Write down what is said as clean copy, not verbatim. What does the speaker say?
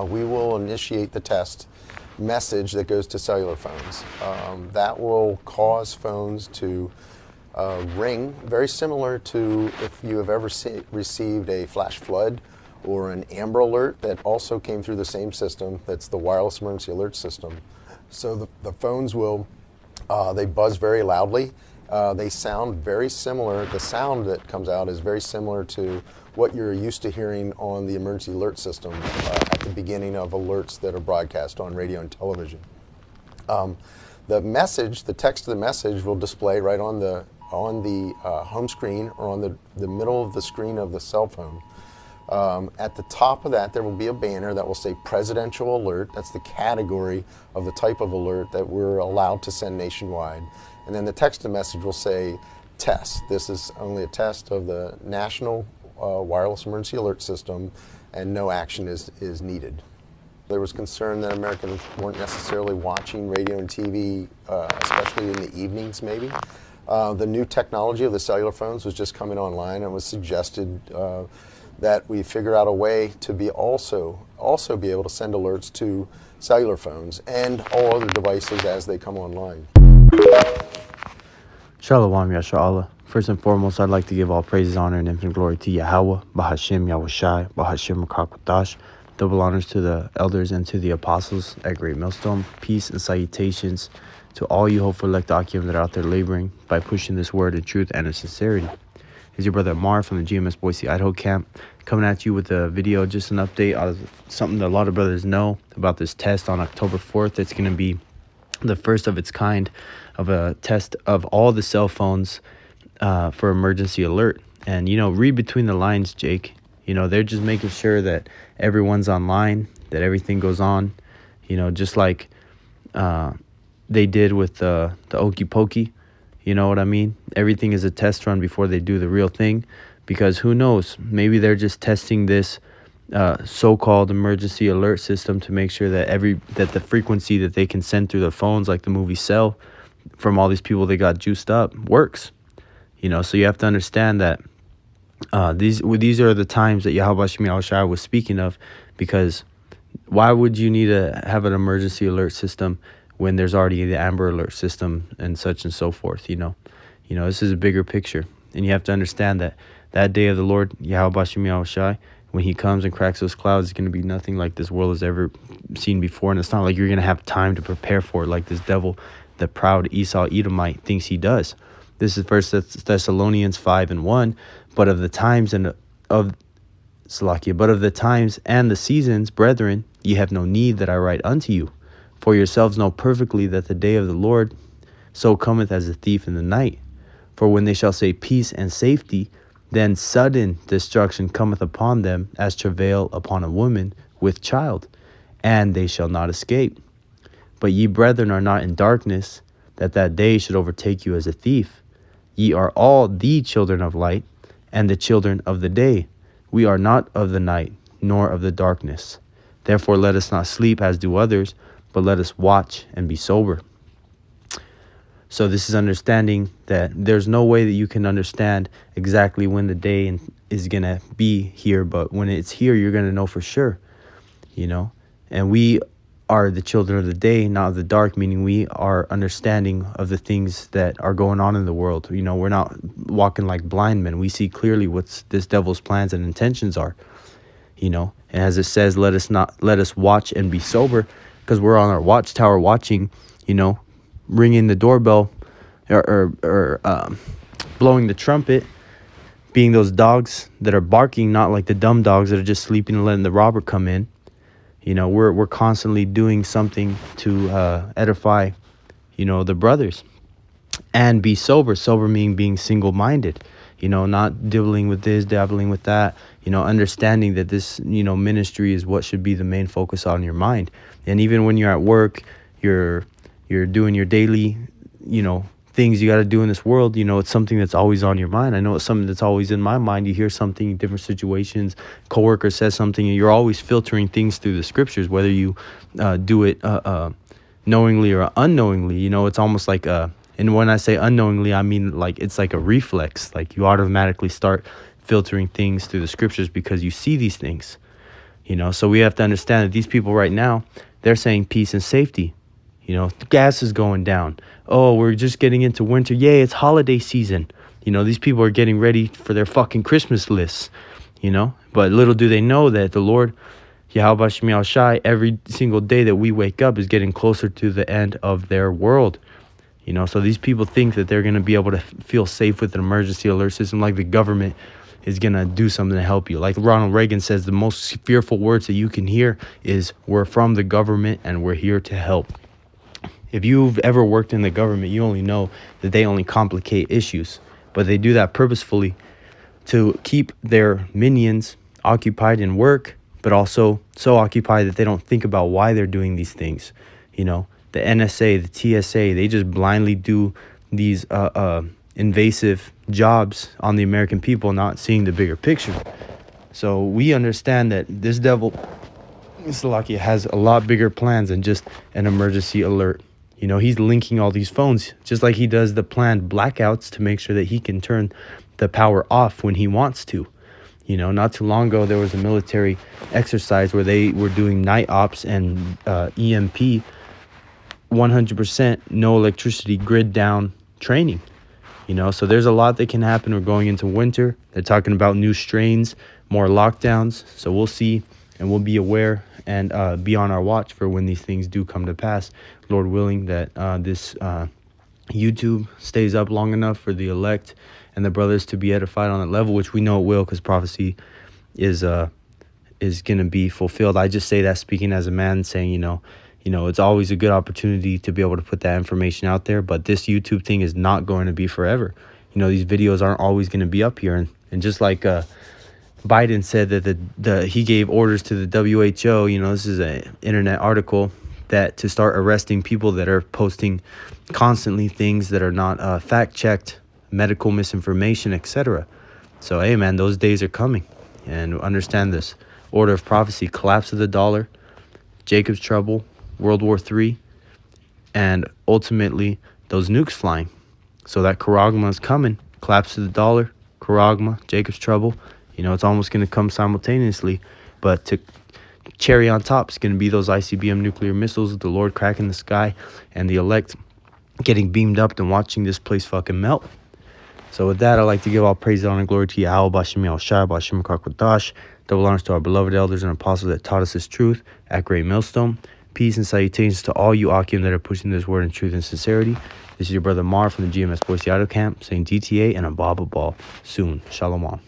we will initiate the test message that goes to cellular phones. That will cause phones to ring, very similar to if you have ever received a flash flood or an Amber Alert that also came through the same system. That's the wireless emergency alert system. So the phones will, they buzz very loudly. They sound very similar. The sound that comes out is very similar to what you're used to hearing on the emergency alert system at the beginning of alerts that are broadcast on radio and television. The message, the text of the message, will display right on the home screen or on the middle of the screen of the cell phone. At the top of that, there will be a banner that will say Presidential Alert. That's the category of the type of alert that we're allowed to send nationwide. And then the text of the message will say test. This is only a test of the National Wireless Emergency Alert System, and no action is needed. There was concern that Americans weren't necessarily watching radio and TV, especially in the evenings maybe. The new technology of the cellular phones was just coming online, and it was suggested that we figure out a way to be also be able to send alerts to cellular phones and all other devices as they come online. Shalom Yasha. First and foremost, I'd like to give all praises, honor, and infinite glory to Yahweh, Bahashim Yahushai, Bahashim Makakwadash. Double honors to the elders and to the apostles at Great Millstone. Peace and salutations to all you hopeful elect Akim that are out there laboring by pushing this word in truth and in sincerity. It's your brother Amar from the GMS Boise, Idaho camp, coming at you with a video, just an update on something that a lot of brothers know about this test on October 4th. It's going to be the first of its kind of a test of all the cell phones for emergency alert. And, read between the lines, Jake. They're just making sure that everyone's online, that everything goes on, just like they did with the Okey Pokey. You know what I mean? Everything is a test run before they do the real thing, because who knows? Maybe they're just testing this so-called emergency alert system to make sure that that the frequency that they can send through the phones, like the movie Cell, from all these people that got juiced up, works. So you have to understand that these are the times that Yahweh Shemi Al-Shai was speaking of, because why would you need to have an emergency alert system when there's already the Amber Alert system and such and so forth? This is a bigger picture, and you have to understand that day of the Lord, Yahweh Shemi Al-Shai, when he comes and cracks those clouds, it's going to be nothing like this world has ever seen before, and it's not like you're going to have time to prepare for it like this devil, the proud Esau Edomite, thinks he does. This is 1 Thessalonians 5:1. But of the times and the seasons, brethren, ye have no need that I write unto you. For yourselves know perfectly that the day of the Lord so cometh as a thief in the night. For when they shall say peace and safety, then sudden destruction cometh upon them as travail upon a woman with child, and they shall not escape. But ye, brethren, are not in darkness, that day should overtake you as a thief. Ye are all the children of light, and the children of the day. We are not of the night, nor of the darkness. Therefore let us not sleep as do others, but let us watch and be sober. So this is understanding that there's no way that you can understand exactly when the day is going to be here, but when it's here, you're going to know for sure, And we are the children of the day, not of the dark, meaning we are understanding of the things that are going on in the world. We're not walking like blind men. We see clearly what this devil's plans and intentions are, And as it says, let us watch and be sober, because we're on our watchtower watching, ringing the doorbell or blowing the trumpet, being those dogs that are barking, not like the dumb dogs that are just sleeping and letting the robber come in. We're constantly doing something to edify, the brothers, and be sober. Sober meaning being single-minded, not dabbling with this, dabbling with that, understanding that this, ministry is what should be the main focus on your mind. And even when you're at work, you're doing your daily, things you got to do in this world, it's something that's always on your mind. I know it's something that's always in my mind. You hear something in different situations, coworker says something, and you're always filtering things through the scriptures, whether you do it knowingly or unknowingly. It's almost like and when I say unknowingly, I mean like it's like a reflex, like you automatically start filtering things through the scriptures because you see these things. So we have to understand that these people right now, they're saying peace and safety. The gas is going down. Oh, we're just getting into winter. Yay, it's holiday season. These people are getting ready for their fucking Christmas lists, But little do they know that the Lord, Yahweh Shemi Shai, every single day that we wake up is getting closer to the end of their world. So these people think that they're going to be able to feel safe with an emergency alert system, like the government is going to do something to help you. Like Ronald Reagan says, the most fearful words that you can hear is, we're from the government and we're here to help. If you've ever worked in the government, you only know that they only complicate issues, but they do that purposefully to keep their minions occupied in work, but also so occupied that they don't think about why they're doing these things. The NSA, the TSA, they just blindly do these invasive jobs on the American people, not seeing the bigger picture. So we understand that this devil, Salakia, has a lot bigger plans than just an emergency alert. He's linking all these phones, just like he does the planned blackouts to make sure that he can turn the power off when he wants to. Not too long ago, there was a military exercise where they were doing night ops and EMP, 100% no electricity grid down training. So there's a lot that can happen. We're going into winter. They're talking about new strains, more lockdowns. So we'll see, and we'll be aware and be on our watch for when these things do come to pass. Lord willing that this YouTube stays up long enough for the elect and the brothers to be edified on that level, which we know it will, because prophecy is going to be fulfilled. I just say that speaking as a man, saying, it's always a good opportunity to be able to put that information out there. But this YouTube thing is not going to be forever. These videos aren't always going to be up here. And just like Biden said that he gave orders to the WHO, this is an internet article, that to start arresting people that are posting constantly things that are not fact-checked, medical misinformation, etc. So, hey, man, those days are coming. And understand this. Order of prophecy, collapse of the dollar, Jacob's trouble, World War III, and ultimately those nukes flying. So that Charagma is coming. Collapse of the dollar, Charagma, Jacob's trouble. It's almost going to come simultaneously. But to cherry on top is going to be those ICBM nuclear missiles, the Lord cracking the sky, and the elect getting beamed up and watching this place fucking melt. So with that, I'd like to give all praise, honor, and glory to Yahweh, Bashim Yahshai, Bashim Kakwadash. Double honors to our beloved elders and apostles that taught us this truth at Great Millstone. Peace and salutations to all you Akim that are pushing this word in truth and sincerity. This is your brother Mar from the GMS Boise Auto Camp saying DTA and a Baba Ball soon. Shalom.